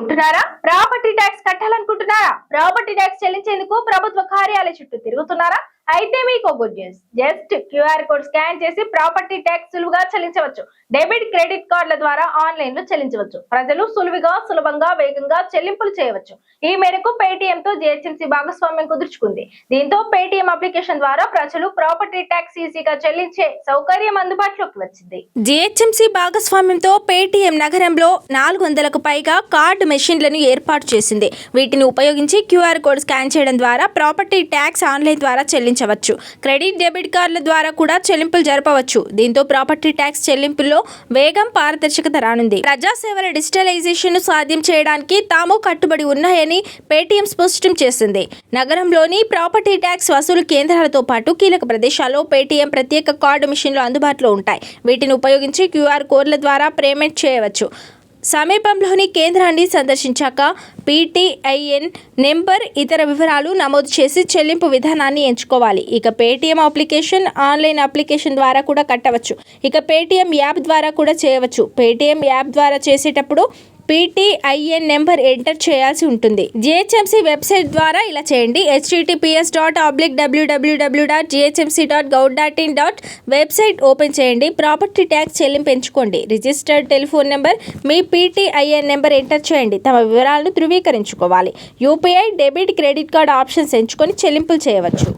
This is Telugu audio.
ఉంటున్నారా? ప్రాపర్టీ ట్యాక్స్ కట్టాలనుకుంటున్నారా? ప్రాపర్టీ ట్యాక్స్ చెల్లించేందుకు ప్రభుత్వ కార్యాలయ చుట్టూ తిరుగుతున్నారా? అయితే మీకు good news. Just QR code scan చేసి ప్రాపర్టీ ట్యాక్స్ సులువుగా చెల్లించవచ్చు. డెబిట్ క్రెడిట్ కార్డుల ద్వారా ఆన్లైన్ లో చెల్లించవచ్చు. ప్రజలు సులభంగా వేగంగా చెల్లింపులు చేయవచ్చు. ఈ మేరకు పేటిఎం తో జిహెచ్ఎంసీ భాగస్వామ్యం కుదుర్చుకుంది. దీంతో పేటిఎం అప్లికేషన్ ద్వారా ప్రజలు ప్రాపర్టీ ట్యాక్స్ ఈజీగా చెల్లించే సౌకర్యం అందుబాటులోకి వచ్చింది. జిహెచ్ఎంసీ భాగస్వామ్యంతో పేటిఎం నగరంలో 400కు పైగా కార్డు మెషిన్లను ఏర్పాటు చేసింది. వీటిని ఉపయోగించి క్యూఆర్ కోడ్ స్కాన్ చేయడం ద్వారా ప్రాపర్టీ ట్యాక్స్ ఆన్లైన్ ద్వారా చెల్లించవచ్చు. క్రెడిట్ డెబిట్ కార్డుల ద్వారా కూడా చెల్లింపులు జరపవచ్చు. దీంతో ప్రాపర్టీ ట్యాక్స్ చెల్లింపుల్లో వేగం, పారదర్శకత రానుంది. ప్రజాసేవల డిజిటలైజేషన్ ను సాధ్యం చేయడానికి తాము కట్టుబడి ఉన్నాయని పేటిఎం స్పష్టం చేసింది. నగరంలోని ప్రాపర్టీ ట్యాక్స్ వసూలు కేంద్రాలతో పాటు కీలక ప్రదేశాల్లో పేటిఎం ప్రత్యేక కార్డు మిషన్లు అందుబాటులో ఉంటాయి. వీటిని ఉపయోగించి క్యూఆర్ కోడ్ల ద్వారా పేమెంట్ చేయవచ్చు. సమీపంలోని కేంద్రాన్ని సందర్శించాక పీటీఐఎన్ నెంబర్, ఇతర వివరాలు నమోదు చేసి చెల్లింపు విధానాన్ని ఎంచుకోవాలి. ఇక పేటిఎం అప్లికేషన్, ఆన్లైన్ అప్లికేషన్ ద్వారా కూడా కట్టవచ్చు. ఇక పేటిఎం యాప్ ద్వారా కూడా చేయవచ్చు. పేటిఎం యాప్ ద్వారా చేసేటప్పుడు పీటీఐఎన్ నెంబర్ ఎంటర్ చేయాల్సి ఉంటుంది. జిహెచ్ఎంసీ వెబ్సైట్ ద్వారా ఇలా చేయండి. https://www.ghmc.gov.in. వెబ్సైట్ ఓపెన్ చేయండి. ప్రాపర్టీ ట్యాక్స్ చెల్లింపు ఎంచుకోండి. రిజిస్టర్డ్ టెలిఫోన్ నెంబర్, మీ పీటీఐఎన్ నెంబర్ ఎంటర్ చేయండి. తమ వివరాలను ధృవీకరించుకోవాలి. UPI, debit, credit card options ఎంచుకొని చెల్లింపులు చేయవచ్చు.